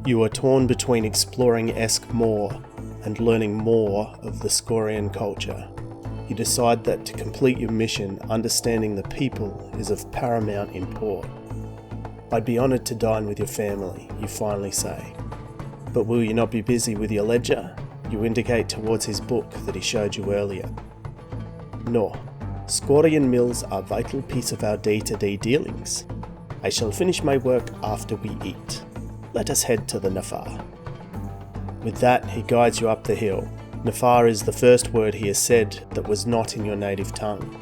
You are torn between exploring Esk more and learning more of the Skorian culture. You decide that to complete your mission, understanding the people is of paramount import. I'd be honoured to dine with your family, you finally say. But will you not be busy with your ledger? You indicate towards his book that he showed you earlier. No, Skorian mills are a vital piece of our day-to-day dealings. I shall finish my work after we eat. Let us head to the Nafar. With that, he guides you up the hill. Nafar is the first word he has said that was not in your native tongue.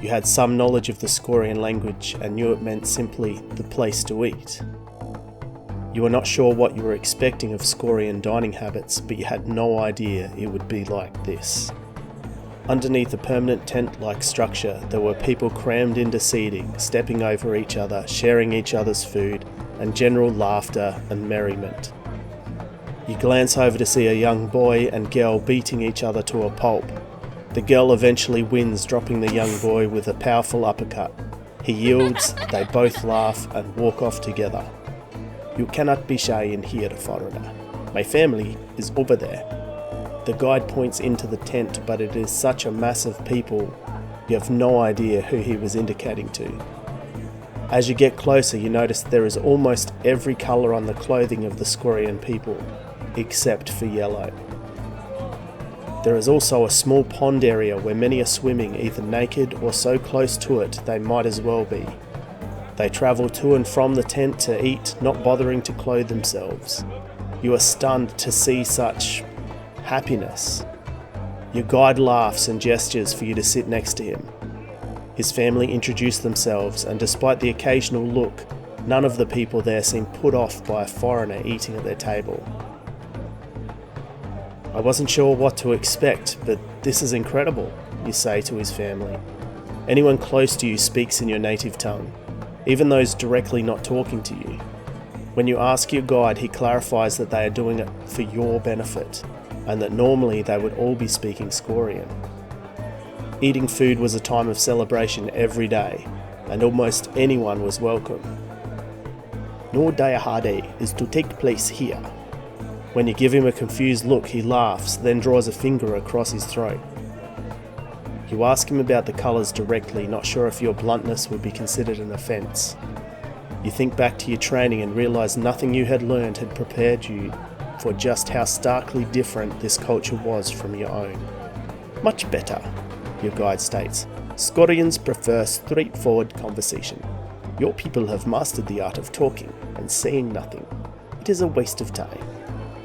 You had some knowledge of the Skorian language and knew it meant simply the place to eat. You were not sure what you were expecting of Skorian dining habits, but you had no idea it would be like this. Underneath a permanent tent-like structure, there were people crammed into seating, stepping over each other, sharing each other's food, and general laughter and merriment. You glance over to see a young boy and girl beating each other to a pulp. The girl eventually wins, dropping the young boy with a powerful uppercut. He yields, they both laugh and walk off together. You cannot be shy in here, foreigner. My family is over there. The guide points into the tent, but it is such a mass of people, you have no idea who he was indicating to. As you get closer, you notice there is almost every colour on the clothing of the Skorian people, except for yellow. There is also a small pond area where many are swimming, either naked or so close to it they might as well be. They travel to and from the tent to eat, not bothering to clothe themselves. You are stunned to see such happiness. Your guide laughs and gestures for you to sit next to him. His family introduce themselves, and despite the occasional look, none of the people there seem put off by a foreigner eating at their table. I wasn't sure what to expect, but this is incredible, you say to his family. Anyone close to you speaks in your native tongue, even those directly not talking to you. When you ask your guide, he clarifies that they are doing it for your benefit, and that normally they would all be speaking Skorian. Eating food was a time of celebration every day, and almost anyone was welcome. No Dayahade is to take place here. When you give him a confused look, he laughs, then draws a finger across his throat. You ask him about the colours directly, not sure if your bluntness would be considered an offence. You think back to your training and realise nothing you had learned had prepared you for just how starkly different this culture was from your own. Much better, your guide states. Skorians prefer straightforward conversation. Your people have mastered the art of talking and saying nothing. It is a waste of time.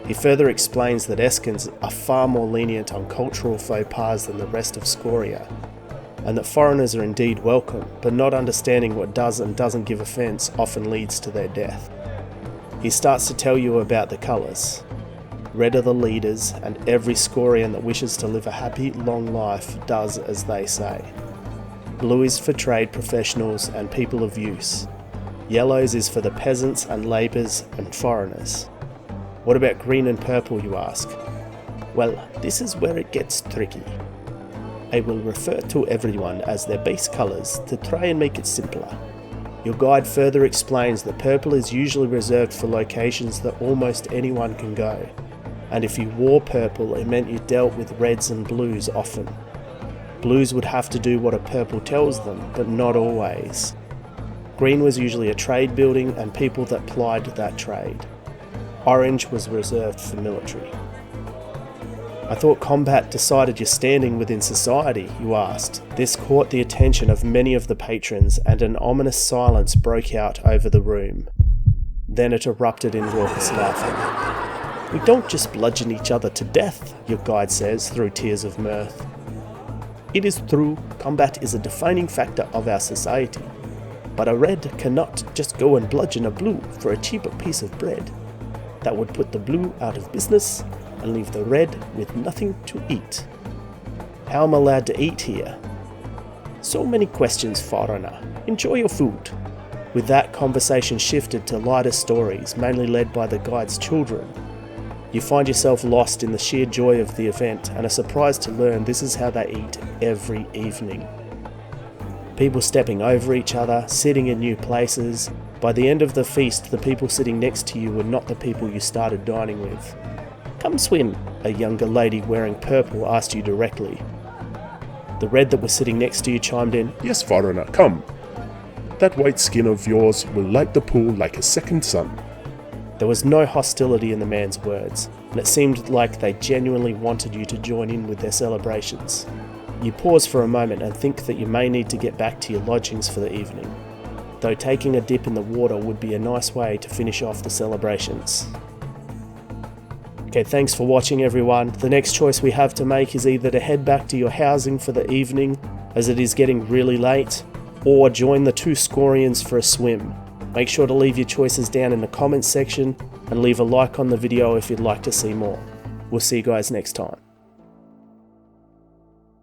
He further explains that Eskans are far more lenient on cultural faux pas than the rest of Skoria, and that foreigners are indeed welcome, but not understanding what does and doesn't give offence often leads to their death. He starts to tell you about the colours. Red are the leaders, and every Skorian that wishes to live a happy, long life does as they say. Blue is for trade professionals and people of use. Yellows is for the peasants and labourers and foreigners. What about green and purple, you ask? Well, this is where it gets tricky. I will refer to everyone as their base colours to try and make it simpler. Your guide further explains that purple is usually reserved for locations that almost anyone can go, and if you wore purple, it meant you dealt with reds and blues often. Blues would have to do what a purple tells them, but not always. Green was usually a trade building and people that plied that trade. Orange was reserved for military. I thought combat decided your standing within society, you asked. This caught the attention of many of the patrons, and an ominous silence broke out over the room. Then it erupted in raucous laughing. We don't just bludgeon each other to death, your guide says through tears of mirth. It is true, combat is a defining factor of our society, but a red cannot just go and bludgeon a blue for a cheaper piece of bread. That would put the blue out of business and leave the red with nothing to eat. How am I allowed to eat here? So many questions, foreigner. Enjoy your food. With that, conversation shifted to lighter stories, mainly led by the guide's children. You find yourself lost in the sheer joy of the event and are surprised to learn this is how they eat every evening. People stepping over each other, sitting in new places, By the end of the feast, the people sitting next to you were not the people you started dining with. "Come swim," a younger lady wearing purple asked you directly. The red that was sitting next to you chimed in, "Yes, foreigner, come. That white skin of yours will light the pool like a second sun." There was no hostility in the man's words, and it seemed like they genuinely wanted you to join in with their celebrations. You pause for a moment and think that you may need to get back to your lodgings for the evening, though taking a dip in the water would be a nice way to finish off the celebrations. Okay, thanks for watching everyone. The next choice we have to make is either to head back to your housing for the evening, as it is getting really late, or join the two Scorians for a swim. Make sure to leave your choices down in the comments section and leave a like on the video if you'd like to see more. We'll see you guys next time.